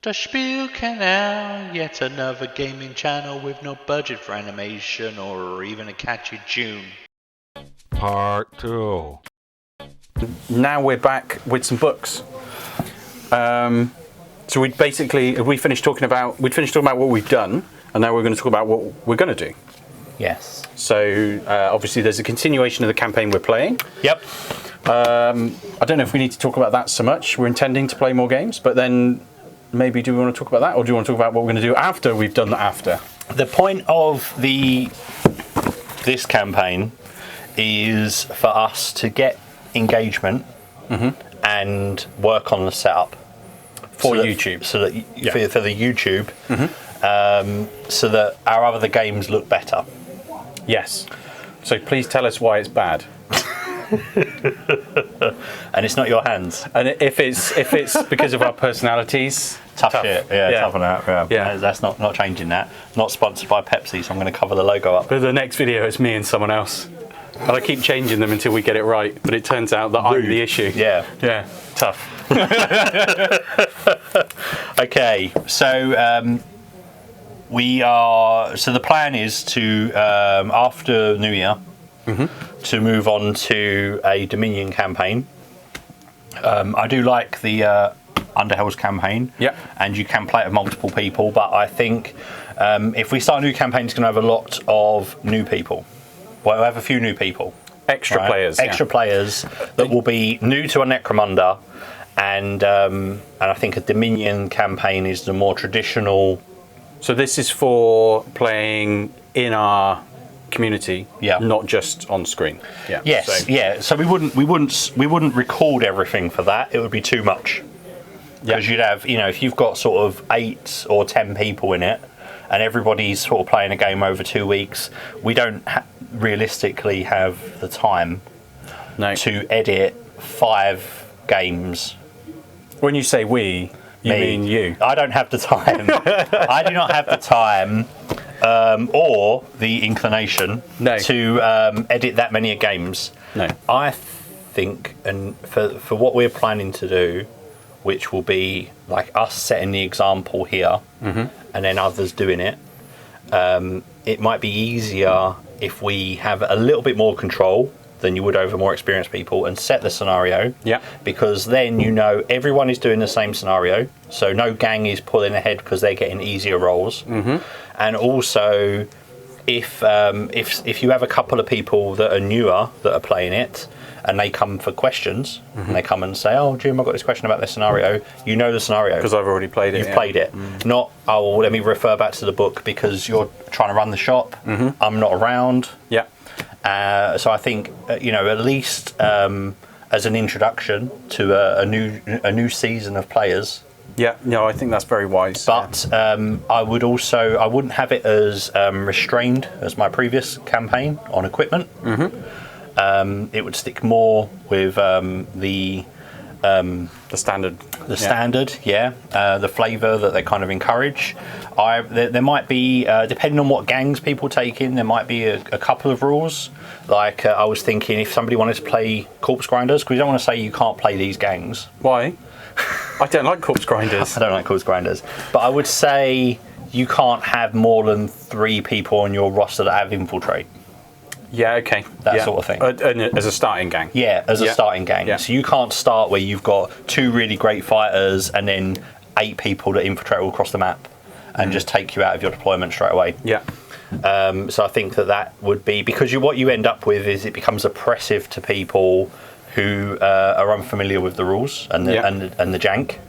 The Spiel Canal, yet another gaming channel with no budget for animation or even a catchy tune. Part 2. Now we're back with some books. So we finished talking about what we've done, and now we're going to talk about what we're going to do. Yes. So obviously there's a continuation of the campaign we're playing. Yep. I don't know if we need to talk about that so much. We're intending to play more games, but then maybe do we want to talk about that, or do you want to talk about what we're going to do after we've done that after? The point of this campaign is for us to get engagement and work on the setup For YouTube. for the YouTube, so that our other games look better. Yes. So please tell us why it's bad. And it's not your hands. And if it's because of our personalities, Tough shit. Yeah, tough on that. Yeah. That's not changing that. Not sponsored by Pepsi, so I'm going to cover the logo up. But the next video is me and someone else. And I keep changing them until we get it right, but it turns out that I'm the issue. Yeah. Yeah. Tough. Okay, so the plan is to after New Year to move on to a Dominion campaign. I do like the Underhell's campaign, and you can play it with multiple people, but I think if we start a new campaign, it's going to have a lot of new people. Well, we'll have a few new people. Extra players that will be new to a Necromunda, and I think a Dominion campaign is the more traditional. So this is for playing in our community, not just on screen. Yeah. Yes. So we wouldn't record everything for that. It would be too much. Because you'd have, if you've got sort of 8 or 10 people in it, and everybody's sort of playing a game over 2 weeks, we don't realistically have the time to edit 5 games. When you say we, you mean you. I don't have the time. I do not have the time or the inclination to edit that many games. No. I think, and for what we're planning to do, which will be like us setting the example here and then others doing it, it might be easier if we have a little bit more control than you would over more experienced people and set the scenario. Yeah. Because then everyone is doing the same scenario, so no gang is pulling ahead because they're getting easier rolls. And also, if you have a couple of people that are newer that are playing it, and they come for questions, and they come and say, "Oh, Jim, I've got this question about this scenario." You know the scenario because I've already played it. You've played it. Not, "Oh, let me refer back to the book because you're trying to run the shop. I'm not around." Yeah. So I think at least as an introduction to a new season of players. Yeah. No, I think that's very wise. But I wouldn't have it as restrained as my previous campaign on equipment. It would stick more with the standard. The standard, the flavour that they kind of encourage. There might be, depending on what gangs people take in, there might be a couple of rules. Like I was thinking, if somebody wanted to play corpse grinders, because we don't want to say you can't play these gangs. Why? I don't like corpse grinders. I don't like corpse grinders, but I would say you can't have more than 3 people on your roster that have infiltrate. Yeah, okay. That sort of thing. As a starting gang. Yeah, as a starting gang. Yeah. So you can't start where you've got 2 really great fighters and then 8 people that infiltrate all across the map and just take you out of your deployment straight away. Yeah. So I think that would be, because what you end up with is it becomes oppressive to people who are unfamiliar with the rules and the jank.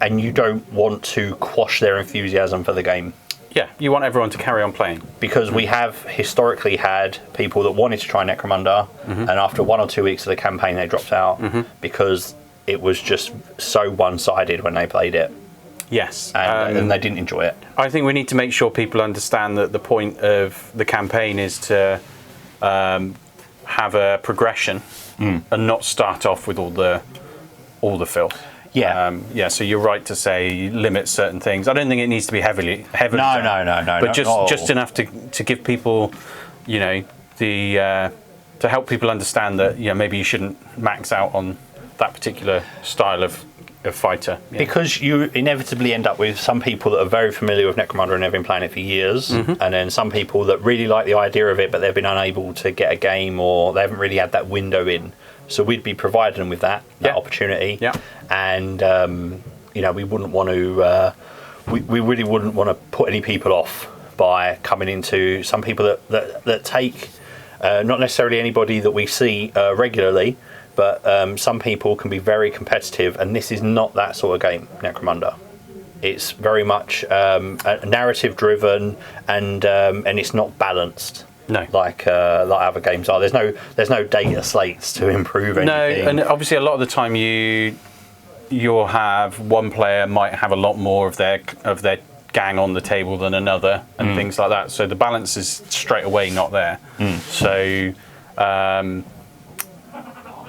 And you don't want to quash their enthusiasm for the game. Yeah, you want everyone to carry on playing. Because we have historically had people that wanted to try Necromunda, and after 1 or 2 weeks of the campaign, they dropped out because it was just so one-sided when they played it. Yes. And they didn't enjoy it. I think we need to make sure people understand that the point of the campaign is to have a progression and not start off with all the filth. Yeah. So you're right to say limit certain things. I don't think it needs to be heavily. No. But just enough to give people, to help people understand that maybe you shouldn't max out on that particular style of of fighter. Yeah. Because you inevitably end up with some people that are very familiar with Necromunda and have been playing it for years, and then some people that really like the idea of it, but they've been unable to get a game or they haven't really had that window in. So we'd be providing them with that opportunity. Yeah. And we wouldn't want to. We really wouldn't want to put any people off by coming into some people that take not necessarily anybody that we see regularly. But some people can be very competitive, and this is not that sort of game, Necromunda. It's very much narrative driven, and it's not balanced. No, like other games are. There's no data slates to improve anything. No, and obviously a lot of the time you'll have one player might have a lot more of their gang on the table than another, and things like that. So the balance is straight away not there. So.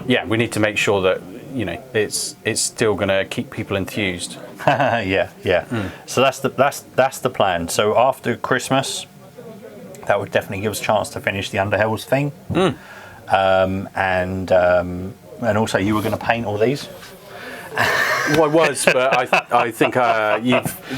Yeah, we need to make sure that it's still going to keep people enthused. Yeah. So that's the plan. So after Christmas, that would definitely give us a chance to finish the Underhells thing. And also, you were going to paint all these. Well, I was, but I think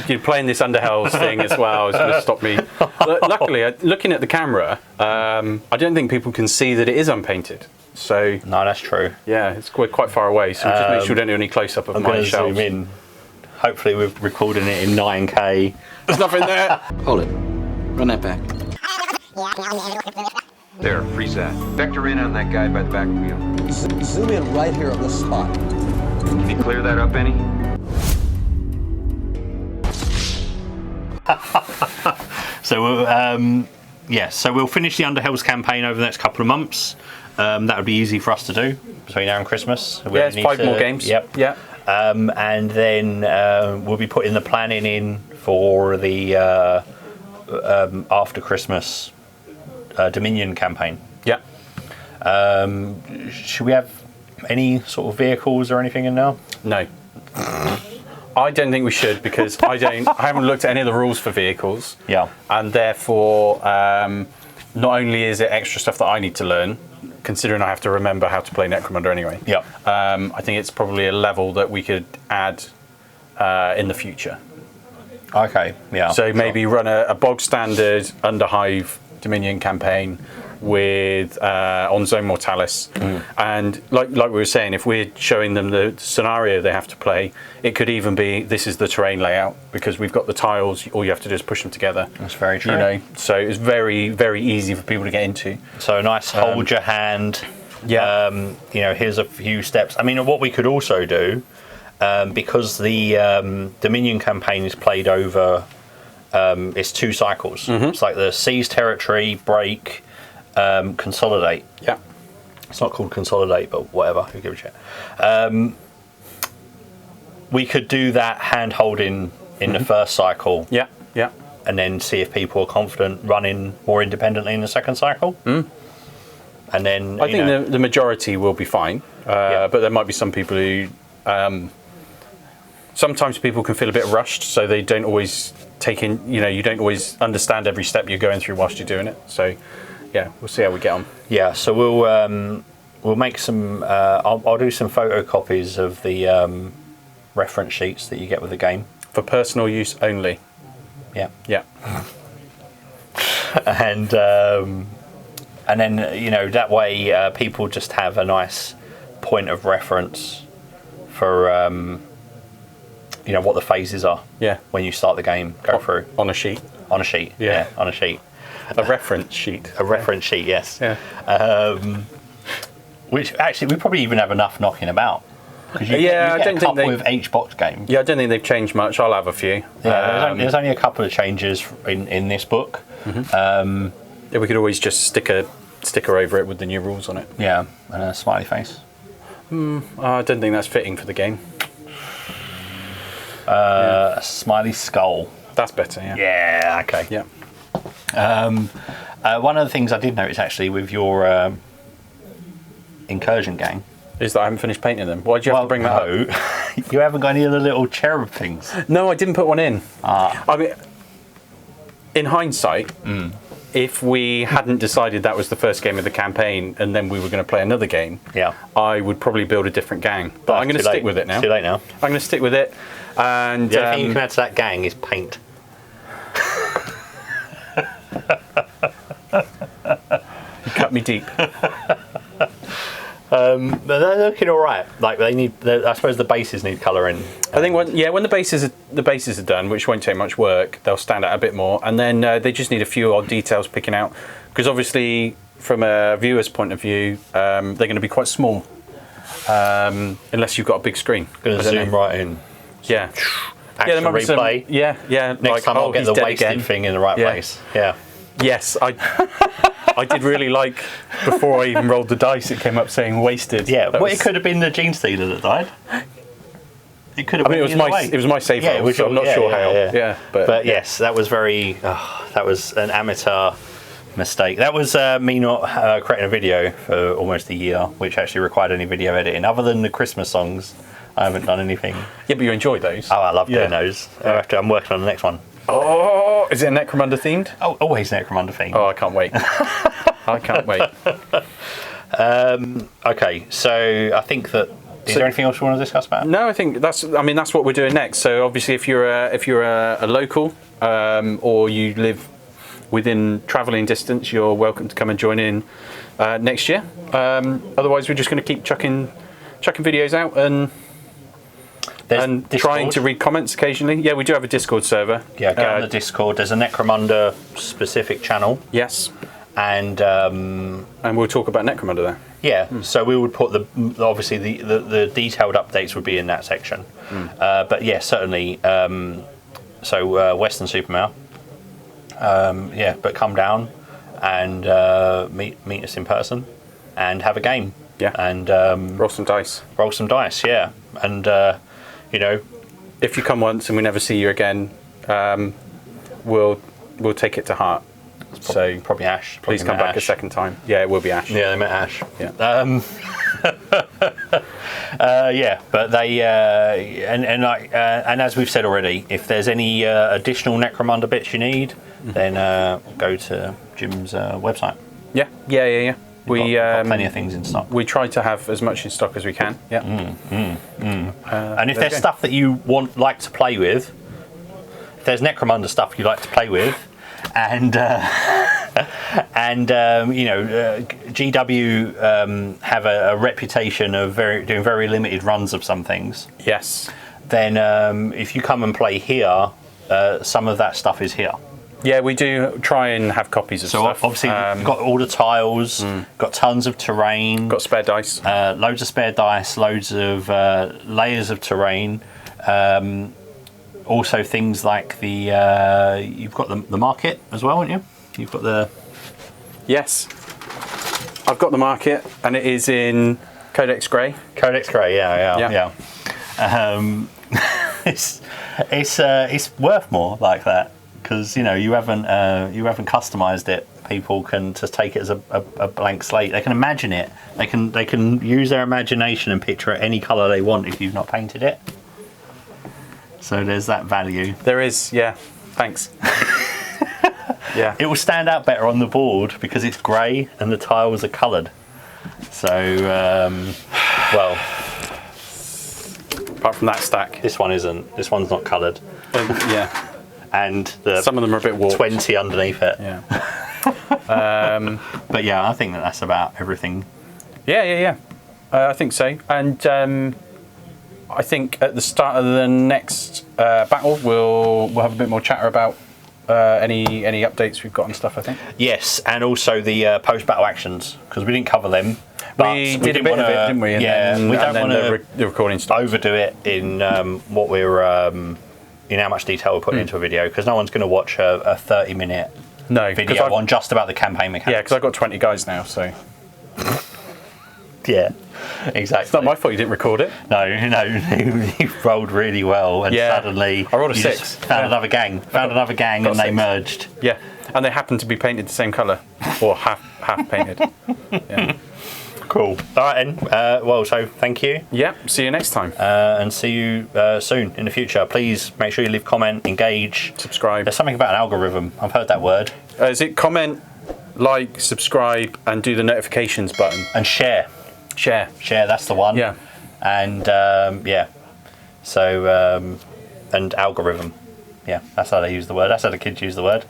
you're playing this Underhells thing as well is going to stop me. Luckily, looking at the camera, I don't think people can see that it is unpainted. So no, that's true. Yeah, we're quite far away, so just make sure we don't do any close-up of my shelves. Zoom in. Hopefully, we're recording it in 9K. There's nothing there. Hold it. Run that back. There, freeze that. Vector in on that guy by the back wheel. Zoom in right here on this spot. Can you clear that up any? So we'll finish the Underhells campaign over the next couple of months. That would be easy for us to do between now and Christmas. It's 5 more games. Yep. Yeah. And then we'll be putting the planning in for the after Christmas Dominion campaign. Yeah. Should we have any sort of vehicles or anything in now? No. I don't think we should, because I haven't looked at any of the rules for vehicles. Yeah. And therefore, not only is it extra stuff that I need to learn, considering I have to remember how to play Necromunda anyway. Yeah. I think it's probably a level that we could add in the future. Okay. Yeah. So maybe run a bog standard under Hive Dominion campaign with on Zone Mortalis, and like we were saying, if we're showing them the scenario they have to play, it could even be this is the terrain layout, because we've got the tiles. All you have to do is push them together. That's very true. So it's very, very easy for people to get into. So a nice hold your hand. Yeah. Here's a few steps. I mean, what we could also do, because the Dominion campaign is played over, it's 2 cycles. It's like the seize territory, break, consolidate. Yeah. It's not called consolidate, but whatever. Who gives a shit? We could do that hand holding in the first cycle. Yeah. Yeah. And then see if people are confident running more independently in the second cycle. And then I think the majority will be fine, but there might be some people who. Sometimes people can feel a bit rushed, so they don't always take in. You don't always understand every step you're going through whilst you're doing it. So, yeah, we'll see how we get on. Yeah, so we'll make some. I'll do some photocopies of the reference sheets that you get with the game for personal use only. Yeah. Yeah. And then that way people just have a nice point of reference for what the phases are. Yeah. When you start the game, go through on a sheet. On a sheet. Yeah. On a sheet. A reference sheet. A reference sheet. Yes. Yeah. Which actually we probably even have enough knocking about. You I don't a think couple with each box game. Yeah, I don't think they've changed much. I'll have a few. Yeah, there's only a couple of changes in this book. Yeah, we could always just stick a sticker over it with the new rules on it. Yeah, and a smiley face. I don't think that's fitting for the game. A smiley skull. That's better. Yeah. Yeah. Okay. Yeah. One of the things I did notice actually with your incursion gang is that I haven't finished painting them. Why did you have to bring that up? You haven't got any of the little cherub things. No, I didn't put one in. I mean, in hindsight, if we hadn't decided that was the first game of the campaign and then we were going to play another game, I would probably build a different gang. But I'm going to stick with it now. Too late now. I'm going to stick with it. And the only thing you can add to that gang is paint. You cut me deep. But they're looking all right. Like they need, I suppose the bases need colouring. I think when the bases are done, which won't take much work, they'll stand out a bit more, and then they just need a few odd details picking out, because obviously from a viewer's point of view, they're going to be quite small, unless you've got a big screen. Going to zoom right in. Yeah. Action replay. Yeah. Next time I'll get the wasted thing in the right place. Yeah. Yes, I did really like, before I even rolled the dice, it came up saying wasted. Yeah, it could have been the Gene Stealer that died. It could have been. It was my save roll, so I'm not sure how. Yeah, but yes, that was that was an amateur mistake. That was me not creating a video for almost a year, which actually required any video editing. Other than the Christmas songs, I haven't done anything. Yeah, but you enjoy those. Oh, I love doing those. I'm working on the next one. Oh, is it Necromunda themed? Oh, always Necromunda themed. Oh, I can't wait. I can't wait. Okay, so I think that. Is there anything else you want to discuss about? No, I think that's what we're doing next. So obviously, if you're a local or you live within travelling distance, you're welcome to come and join in next year. Otherwise, we're just going to keep chucking videos out and trying to read comments occasionally. Yeah, we do have a Discord server. Yeah, get on the Discord. There's a Necromunda specific channel. Yes. And we'll talk about Necromunda there. Yeah, so we would put obviously the detailed updates would be in that section. But yeah, certainly. So Western Supermare. But come down and meet us in person and have a game. Yeah. And roll some dice. Yeah. And if you come once and we never see you again, we'll take it to heart. So probably Ash. Please come back a second time. Yeah, it will be Ash. Yeah, they met Ash. Yeah. But they and as we've said already, if there's any additional Necromunda bits you need, then go to Jim's website. Yeah. We've got plenty of things in stock. We try to have as much in stock as we can. Yeah. And if there's stuff that you like to play with, if there's Necromunda stuff you like to play with, and GW have a reputation of doing very limited runs of some things. Yes. Then if you come and play here, some of that stuff is here. Yeah, we do try and have copies of stuff. So obviously, you've got all the tiles, got tons of terrain, got spare dice, loads of spare dice, loads of layers of terrain. Also, things like you've got the market as well, haven't you? You've got the. Yes, I've got the market, and it is in Codex Grey. Codex Grey, yeah. It's worth more like that. Because you haven't customized it. People can just take it as a blank slate. They can imagine it. They can use their imagination and picture it any colour they want if you've not painted it. So there's that value. There is, yeah. Thanks. Yeah. It will stand out better on the board because it's grey and the tiles are coloured. So apart from that stack, this one isn't. This one's not coloured. Yeah. And some of them are a bit warped. 20 underneath it. Yeah. But yeah, I think that's about everything. Yeah. I think so. And I think at the start of the next battle, we'll have a bit more chatter about any updates we've got and stuff. I think. Yes, and also the post-battle actions because we didn't cover them. But we did a bit of it, didn't we? And we don't want to the recording stuff. Overdo it in what we're. In how much detail we're putting into a video, because no one's going to watch a 30-minute video on just about the campaign mechanics. Yeah, because I've got 20 guys now, so... Yeah, exactly. It's not my fault you didn't record it. No, you rolled really well, and suddenly... I rolled a 6. Found another gang, and they merged. Yeah, and they happened to be painted the same colour, or half painted. Yeah. Cool. All right, then. Well, so thank you. Yeah, see you next time. And see you soon in the future. Please make sure you leave a comment, engage, Subscribe. There's something about an algorithm. I've heard that word. Is it comment, like, subscribe, and do the notifications button? And share. Share. Share, that's the one. Yeah. And yeah. So, and algorithm. Yeah, that's how they use the word. That's how the kids use the word.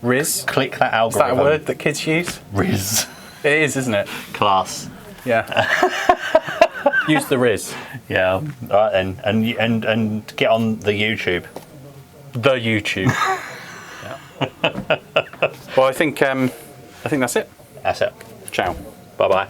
Riz. Click that Is algorithm. that a word that kids use? Riz. It is, isn't it? Class. Yeah. Use the Riz. Yeah. All right then. And get on the YouTube. The YouTube. Yeah. Well, I think that's it. That's it. Ciao. Bye bye.